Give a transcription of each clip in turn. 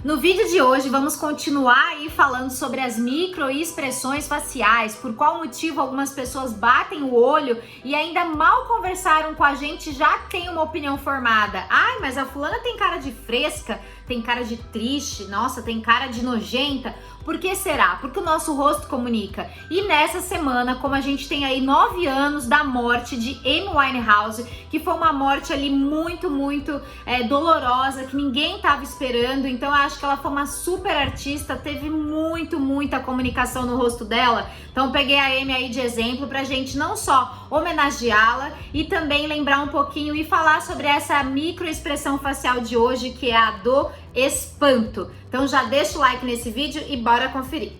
No vídeo de hoje vamos continuar aí falando sobre as microexpressões faciais, por qual motivo algumas pessoas batem o olho e ainda mal conversaram com a gente já tem uma opinião formada. Ai, mas a fulana tem cara de fresca, tem cara de triste, nossa, tem cara de nojenta. Por que será? Porque o nosso rosto comunica. E nessa semana, como a gente tem aí 9 anos da morte de Amy Winehouse, que foi uma morte ali muito dolorosa, que ninguém tava esperando, então eu acho que ela foi uma super artista, teve muita comunicação no rosto dela. Então peguei a Amy aí de exemplo pra gente não só homenageá-la e também lembrar um pouquinho e falar sobre essa microexpressão facial de hoje, que é a do espanto. Então já deixa o like nesse vídeo e bora conferir.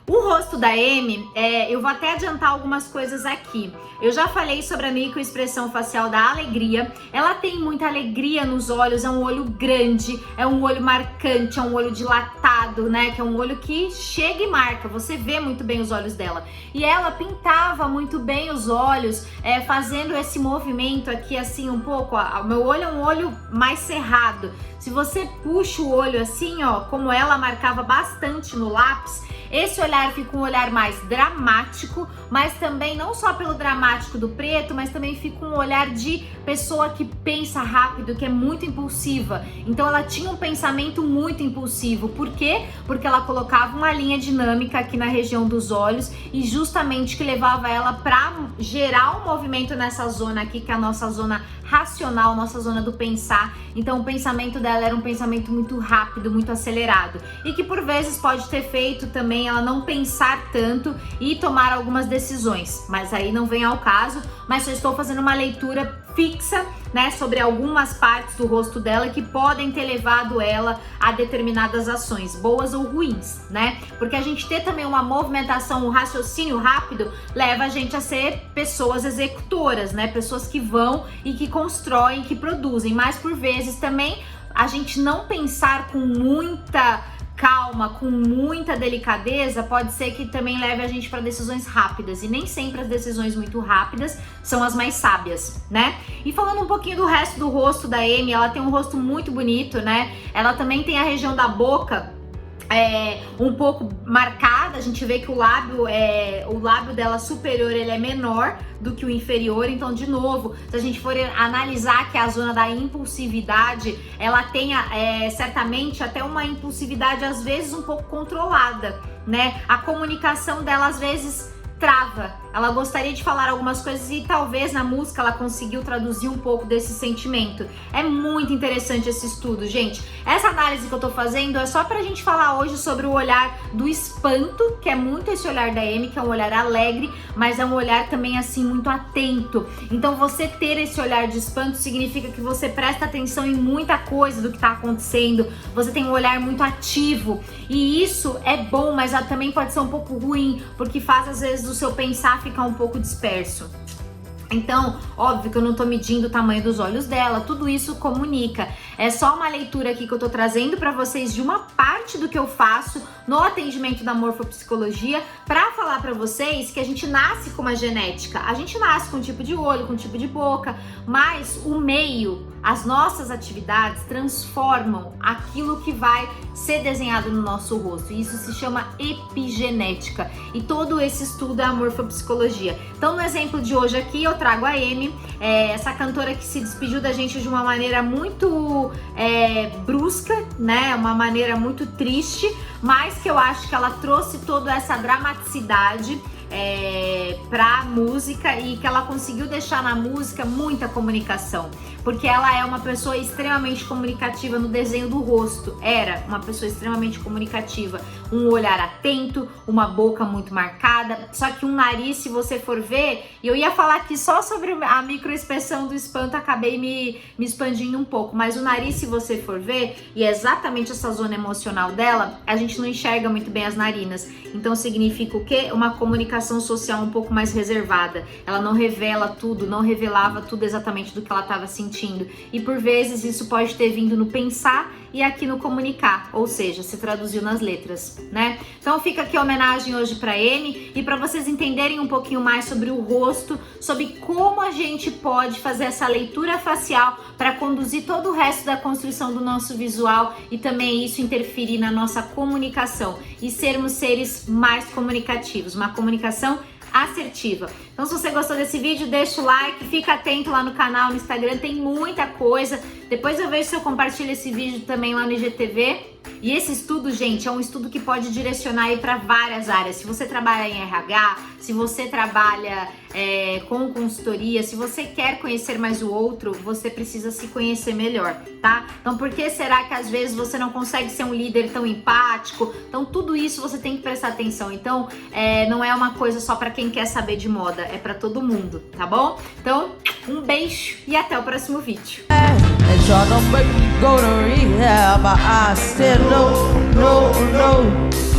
O rosto da Amy, eu vou até adiantar algumas coisas aqui. Eu já falei sobre a microexpressão facial da alegria. Ela tem muita alegria nos olhos, é um olho grande, é um olho marcante, é um olho dilatado, né? Que é um olho que chega e marca, você vê muito bem os olhos dela. E ela pintava muito bem os olhos, fazendo esse movimento aqui assim um pouco. O meu olho é um olho mais cerrado. Se você puxa o olho assim, ó, como ela marcava bastante no lápis, esse olhar fica um olhar mais dramático, mas também não só pelo dramático do preto, mas também fica um olhar de pessoa que pensa rápido, que é muito impulsiva. Então ela tinha um pensamento muito impulsivo. Por quê? Porque ela colocava uma linha dinâmica aqui na região dos olhos e justamente que levava ela para gerar um movimento nessa zona aqui, que é a nossa zona racional, nossa zona do pensar. Então o pensamento dela era um pensamento muito rápido, muito acelerado e que por vezes pode ter feito também ela não pensar tanto e tomar algumas decisões, mas aí não vem ao caso. Mas só estou fazendo uma leitura fixa, né, sobre algumas partes do rosto dela que podem ter levado ela a determinadas ações, boas ou ruins, né? Porque a gente ter também uma movimentação, um raciocínio rápido, leva a gente a ser pessoas executoras, né? Pessoas que vão e que constroem, que produzem, mas por vezes também a gente não pensar com muita calma, com muita delicadeza, pode ser que também leve a gente para decisões rápidas, e nem sempre as decisões muito rápidas são as mais sábias, né? E falando um pouquinho do resto do rosto da Amy, ela tem um rosto muito bonito, né? Ela também tem a região da boca um pouco marcada. A gente vê que o lábio dela superior ele é menor do que o inferior. Então, de novo, se a gente for analisar que a zona da impulsividade, ela tem certamente até uma impulsividade às vezes um pouco controlada, né? A comunicação dela às vezes trava. Ela gostaria de falar algumas coisas e talvez na música ela conseguiu traduzir um pouco desse sentimento. É muito interessante esse estudo, gente. Essa análise que eu tô fazendo é só pra gente falar hoje sobre o olhar do espanto, que é muito esse olhar da Amy, que é um olhar alegre, mas é um olhar também assim muito atento. Então você ter esse olhar de espanto significa que você presta atenção em muita coisa do que tá acontecendo, você tem um olhar muito ativo, e isso é bom, mas também pode ser um pouco ruim, porque faz às vezes o seu pensar ficar um pouco disperso. Então, óbvio que eu não tô medindo o tamanho dos olhos dela, tudo isso comunica. É só uma leitura aqui que eu tô trazendo pra vocês de uma parte do que eu faço no atendimento da morfopsicologia, pra falar pra vocês que a gente nasce com uma genética. A gente nasce com um tipo de olho, com um tipo de boca, mas o meio, as nossas atividades transformam aquilo que vai ser desenhado no nosso rosto. E isso se chama epigenética. E todo esse estudo é a morfopsicologia. Então, no exemplo de hoje aqui, eu trago a Amy, essa cantora que se despediu da gente de uma maneira muito brusca, né? Uma maneira muito triste, mas que eu acho que ela trouxe toda essa dramaticidade pra música, e que ela conseguiu deixar na música muita comunicação, porque ela é uma pessoa extremamente comunicativa no desenho do rosto. Era uma pessoa extremamente comunicativa, um olhar atento, uma boca muito marcada, só que um nariz, se você for ver, e eu ia falar aqui só sobre a microexpressão do espanto, acabei me expandindo um pouco, mas o nariz, se você for ver, e é exatamente essa zona emocional dela, a gente não enxerga muito bem as narinas, então significa o quê? Uma comunicação comunicação social um pouco mais reservada. Ela não revela tudo, não revelava tudo exatamente do que ela estava sentindo. E por vezes isso pode ter vindo no pensar e aqui no comunicar, ou seja, se traduziu nas letras, né? Então fica aqui a homenagem hoje para Amy e para vocês entenderem um pouquinho mais sobre o rosto, sobre como a gente pode fazer essa leitura facial para conduzir todo o resto da construção do nosso visual e também isso interferir na nossa comunicação e sermos seres mais comunicativos, uma comunicação assertiva. Então se você gostou desse vídeo, deixa o like, fica atento lá no canal, no Instagram, tem muita coisa. Depois eu vejo se eu compartilho esse vídeo também lá no IGTV. E esse estudo, gente, é um estudo que pode direcionar aí para várias áreas. Se você trabalha em RH, se você trabalha com consultoria, se você quer conhecer mais o outro, você precisa se conhecer melhor, tá? Então por que será que às vezes você não consegue ser um líder tão empático? Então tudo isso você tem que prestar atenção. Então não é uma coisa só para quem quer saber de moda, é para todo mundo, tá bom? Então um beijo e até o próximo vídeo. And try to make me go to rehab, but I said no, no, no.